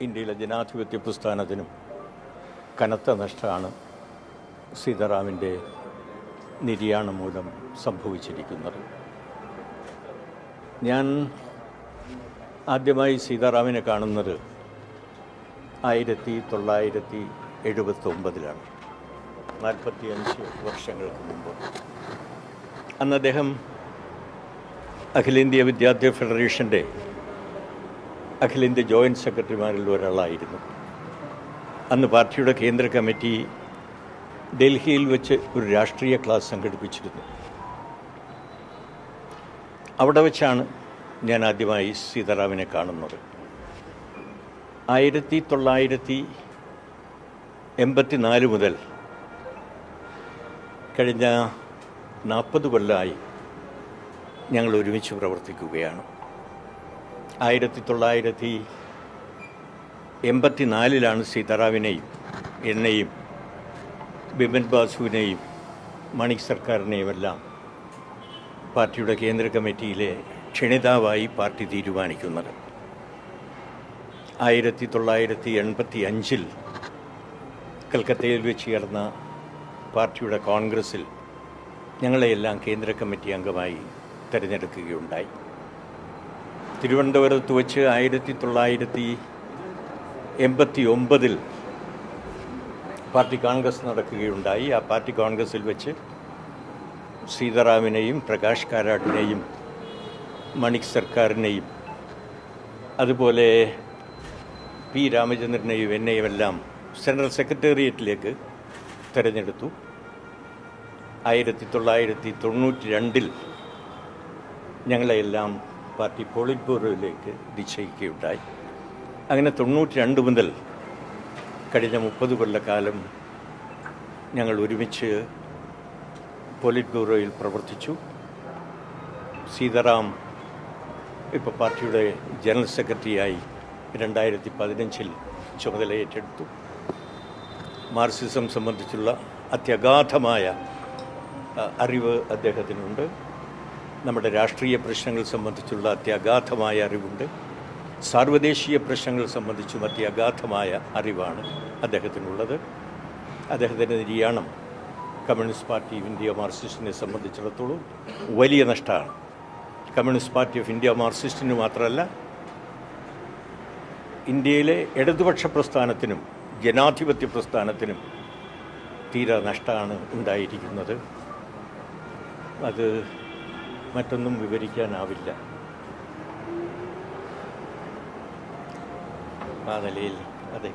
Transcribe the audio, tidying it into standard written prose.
ഇന്ത്യയിലെ ജനാധിപത്യ പ്രസ്ഥാനത്തിനും കനത്ത നഷ്ടമാണ് സീതാറാമിൻ്റെ നിര്യാണം മൂലം സംഭവിച്ചിരിക്കുന്നത്. ഞാൻ ആദ്യമായി സീതാറാമിനെ കാണുന്നത് 1979 45 വർഷങ്ങൾക്ക് മുമ്പ്. അന്ന് അദ്ദേഹം അഖിലേന്ത്യാ വിദ്യാർത്ഥി ഫെഡറേഷൻ്റെ അഖിലേന്ത്യാ ജോയിൻറ്റ് സെക്രട്ടറിമാരിൽ ഒരാളായിരുന്നു. അന്ന് പാർട്ടിയുടെ കേന്ദ്ര കമ്മിറ്റി ഡൽഹിയിൽ വെച്ച് ഒരു രാഷ്ട്രീയ ക്ലാസ് സംഘടിപ്പിച്ചിരുന്നു. അവിടെ വെച്ചാണ് ഞാൻ ആദ്യമായി സീതാറാമിനെ കാണുന്നത്. 1984 മുതൽ കഴിഞ്ഞ 40 കൊല്ലമായി ഞങ്ങൾ ഒരുമിച്ച് പ്രവർത്തിക്കുകയാണ്. 1984 സീതാറാമിനെയും എന്നെയും ബിപിൻ ബാസുവിനെയും മണിക് സർക്കാരിനെയും എല്ലാം പാർട്ടിയുടെ കേന്ദ്ര കമ്മിറ്റിയിലെ ക്ഷണിതാവായി പാർട്ടി തീരുമാനിക്കുന്നത്. 1985 കൽക്കത്തയിൽ വെച്ച് ചേർന്ന പാർട്ടിയുടെ കോൺഗ്രസ്സിൽ ഞങ്ങളെയെല്ലാം കേന്ദ്ര കമ്മിറ്റി അംഗമായി തിരഞ്ഞെടുക്കുകയുണ്ടായി. തിരുവനന്തപുരത്ത് വെച്ച് 1989 പാർട്ടി കോൺഗ്രസ് നടക്കുകയുണ്ടായി. ആ പാർട്ടി കോൺഗ്രസ്സിൽ വെച്ച് സീതാറാമിനെയും പ്രകാശ് കാരാട്ടിനെയും മണിക് സർക്കാരിനെയും അതുപോലെ പി രാമചന്ദ്രനെയും എന്നെയും എല്ലാം സെൻട്രൽ സെക്രട്ടേറിയറ്റിലേക്ക് തിരഞ്ഞെടുത്തു. 1992 ഞങ്ങളെയെല്ലാം പാർട്ടി പോളിറ്റ് ബ്യൂറോയിലേക്ക് നിശ്ചയിക്കുകയുണ്ടായി. അങ്ങനെ 92 മുതൽ കഴിഞ്ഞ 30 കൊല്ലക്കാലം ഞങ്ങൾ ഒരുമിച്ച് പോളിറ്റ് ബ്യൂറോയിൽ പ്രവർത്തിച്ചു. സീതാറാം ഇപ്പോൾ പാർട്ടിയുടെ ജനറൽ സെക്രട്ടറിയായി 2015 ചുമതല ഏറ്റെടുത്തു. മാർക്സിസം സംബന്ധിച്ചുള്ള അത്യഗാധമായ അറിവ് അദ്ദേഹത്തിനുണ്ട്. നമ്മുടെ രാഷ്ട്രീയ പ്രശ്നങ്ങൾ സംബന്ധിച്ചുള്ള അത്യഗാധമായ അറിവുണ്ട്. സാർവദേശീയ പ്രശ്നങ്ങൾ സംബന്ധിച്ചും അത്യഗാധമായ അറിവാണ് അദ്ദേഹത്തിനുള്ളത്. അദ്ദേഹത്തിൻ്റെ നിര്യാണം കമ്മ്യൂണിസ്റ്റ് പാർട്ടി ഓഫ് ഇന്ത്യ മാർക്സിസ്റ്റിനെ സംബന്ധിച്ചിടത്തോളം വലിയ നഷ്ടമാണ്. കമ്മ്യൂണിസ്റ്റ് പാർട്ടി ഓഫ് ഇന്ത്യ മാർക്സിസ്റ്റിന് മാത്രമല്ല, ഇന്ത്യയിലെ ഇടതുപക്ഷ പ്രസ്ഥാനത്തിനും ജനാധിപത്യ പ്രസ്ഥാനത്തിനും തീരെ നഷ്ടമാണ് ഉണ്ടായിരിക്കുന്നത്. അത് മറ്റൊന്നും വിവരിക്കാനാവില്ല. ആ നിലയിൽ അതെ.